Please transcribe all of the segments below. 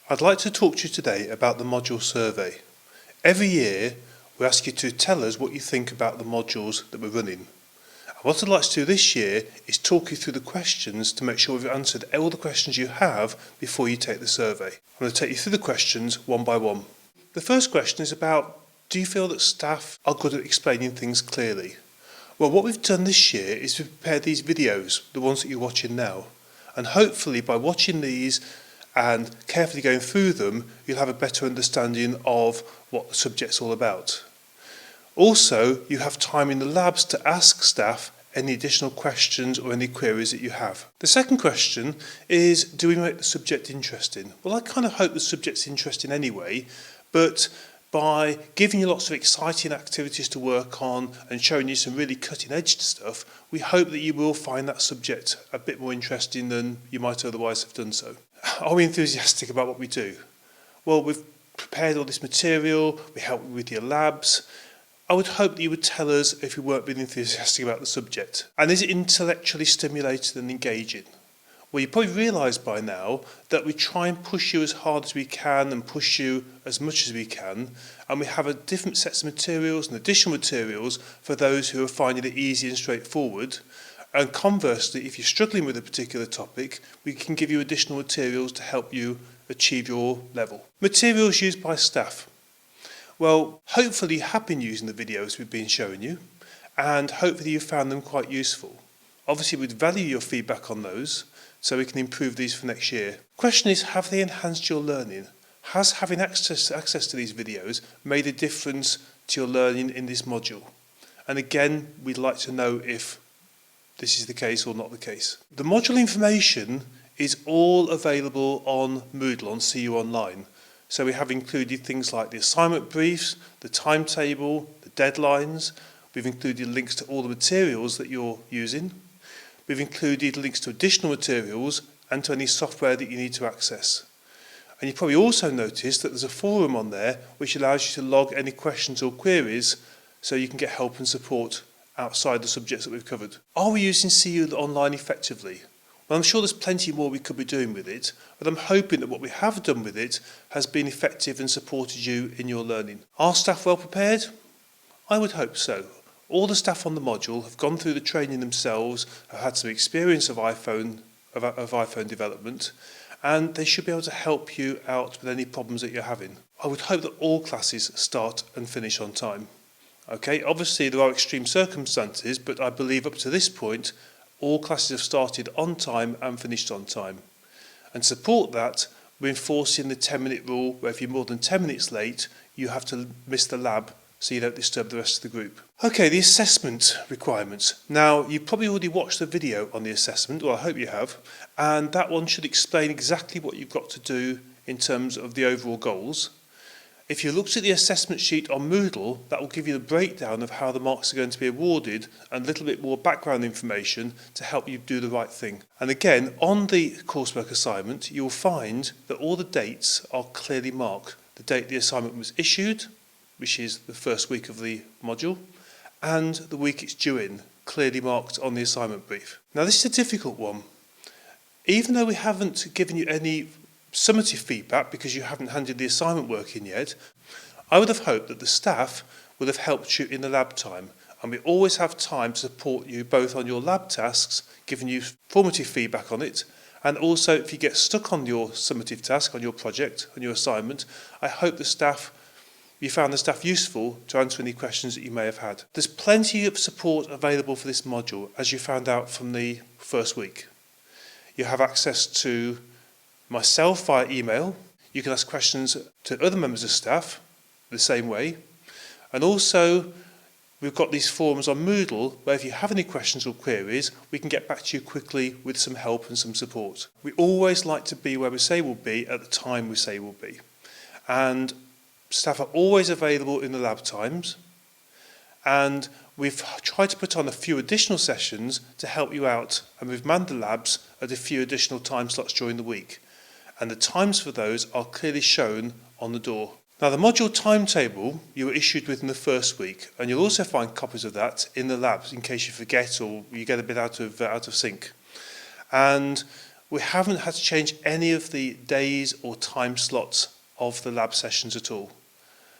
I'd like to talk to you today about the module survey. Every year we ask you to tell us what you think about the modules that we're running. And what I'd like to do this year is talk you through the questions to make sure we've answered all the questions you have before you take the survey. I'm going to take you through the questions one by one. The first question is about, do you feel that staff are good at explaining things clearly? Well, what we've done this year is we've prepared these videos, the ones that you're watching now. And hopefully by watching these and carefully going through them, you'll have a better understanding of what the subject's all about. Also, you have time in the labs to ask staff any additional questions or any queries that you have. The second question is, do we make the subject interesting? Well, I kind of hope the subject's interesting anyway, but by giving you lots of exciting activities to work on and showing you some really cutting edge stuff, we hope that you will find that subject a bit more interesting than you might otherwise have done so. Are we enthusiastic about what we do? Well, we've prepared all this material, we help you with your labs. I would hope that you would tell us if you weren't really enthusiastic about the subject. And is it intellectually stimulating and engaging? Well, you probably realise by now that we try and push you as hard as we can and push you as much as we can, and we have a different sets of materials and additional materials for those who are finding it easy and straightforward. And conversely, if you're struggling with a particular topic, we can give you additional materials to help you achieve your level. Materials used by staff. Well, hopefully you have been using the videos we've been showing you, and hopefully you found them quite useful. Obviously, we'd value your feedback on those, so we can improve these for next year. Question is, have they enhanced your learning? Has having access to these videos made a difference to your learning in this module? And again, we'd like to know if this is the case or not the case. The module information is all available on Moodle, on CU Online. So we have included things like the assignment briefs, the timetable, the deadlines. We've included links to all the materials that you're using. We've included links to additional materials and to any software that you need to access. And you've probably also noticed that there's a forum on there which allows you to log any questions or queries so you can get help and support outside the subjects that we've covered. Are we using CU Online effectively? Well, I'm sure there's plenty more we could be doing with it, but I'm hoping that what we have done with it has been effective and supported you in your learning. Are staff well prepared? I would hope so. All the staff on the module have gone through the training themselves, have had some experience of iPhone development, and they should be able to help you out with any problems that you're having. I would hope that all classes start and finish on time. Okay, obviously there are extreme circumstances, but I believe up to this point, all classes have started on time and finished on time. And to support that, we're enforcing the 10-minute rule, where if you're more than 10 minutes late, you have to miss the lab so you don't disturb the rest of the group. Okay, the assessment requirements. Now, you've probably already watched the video on the assessment, or I hope you have, and that one should explain exactly what you've got to do in terms of the overall goals. If you looked at the assessment sheet on Moodle, that will give you the breakdown of how the marks are going to be awarded and a little bit more background information to help you do the right thing. And again, on the coursework assignment, you'll find that all the dates are clearly marked. The date the assignment was issued, which is the first week of the module, and the week it's due in, clearly marked on the assignment brief. Now, this is a difficult one. Even though we haven't given you any summative feedback because you haven't handed the assignment work in yet, I would have hoped that the staff would have helped you in the lab time, and we always have time to support you both on your lab tasks, giving you formative feedback on it, and also if you get stuck on your summative task, on your project, on your assignment, I hope you found the staff useful to answer any questions that you may have had. There's plenty of support available for this module, as you found out from the first week. You have access to myself via email. You can ask questions to other members of staff the same way. And also, we've got these forums on Moodle where if you have any questions or queries, we can get back to you quickly with some help and some support. We always like to be where we say we'll be at the time we say we'll be. And staff are always available in the lab times. And we've tried to put on a few additional sessions to help you out, and we've manned the labs at a few additional time slots during the week. And the times for those are clearly shown on the door. Now, the module timetable you were issued within the first week, and you'll also find copies of that in the labs in case you forget or you get a bit out of sync. And We haven't had to change any of the days or time slots of the lab sessions at all.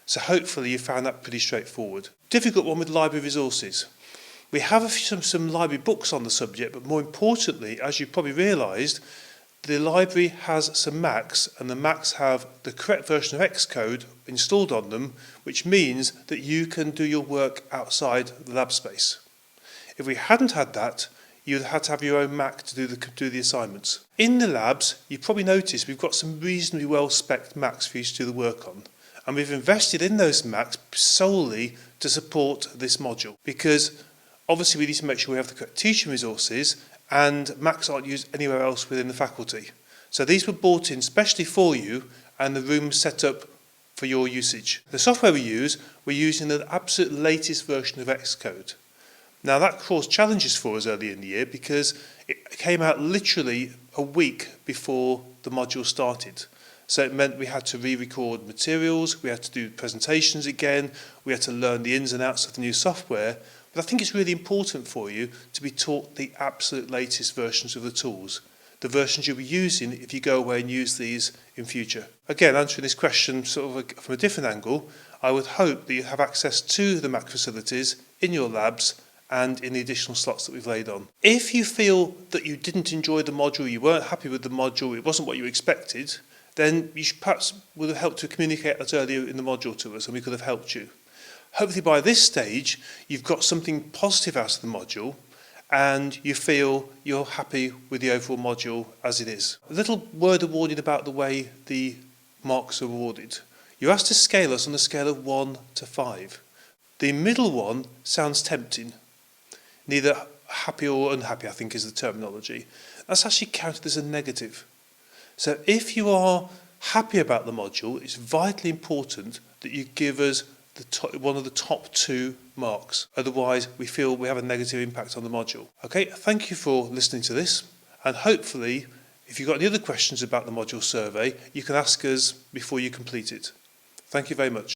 So hopefully you found that pretty straightforward. Difficult one with library resources. We have some library books on the subject, but more importantly, as you probably realised, the library has some Macs, and the Macs have the correct version of Xcode installed on them, which means that you can do your work outside the lab space. If we hadn't had that, you'd have had to have your own Mac to do the assignments. In the labs, you probably noticed we've got some reasonably well-spec'd Macs for you to do the work on. And we've invested in those Macs solely to support this module, because obviously we need to make sure we have the correct teaching resources, and Macs aren't used anywhere else within the faculty. So these were bought in specially for you, and the room's set up for your usage. The software we're using the absolute latest version of Xcode. Now that caused challenges for us early in the year because it came out literally a week before the module started. So it meant we had to re-record materials, we had to do presentations again, we had to learn the ins and outs of the new software. But I think it's really important for you to be taught the absolute latest versions of the tools, the versions you'll be using if you go away and use these in future. Again, answering this question sort of from a different angle, I would hope that you have access to the Mac facilities in your labs and in the additional slots that we've laid on. If you feel that you didn't enjoy the module, you weren't happy with the module, it wasn't what you expected, then you perhaps would have helped to communicate that earlier in the module to us and we could have helped you. Hopefully by this stage you've got something positive out of the module and you feel you're happy with the overall module as it is. A little word of warning about the way the marks are awarded. You're asked to scale us on a scale of 1 to 5. The middle one sounds tempting. Neither happy or unhappy, I think, is the terminology. That's actually counted as a negative. So if you are happy about the module, it's vitally important that you give us one of the top 2 marks. Otherwise, we feel we have a negative impact on the module. Okay, thank you for listening to this. And hopefully, if you've got any other questions about the module survey, you can ask us before you complete it. Thank you very much.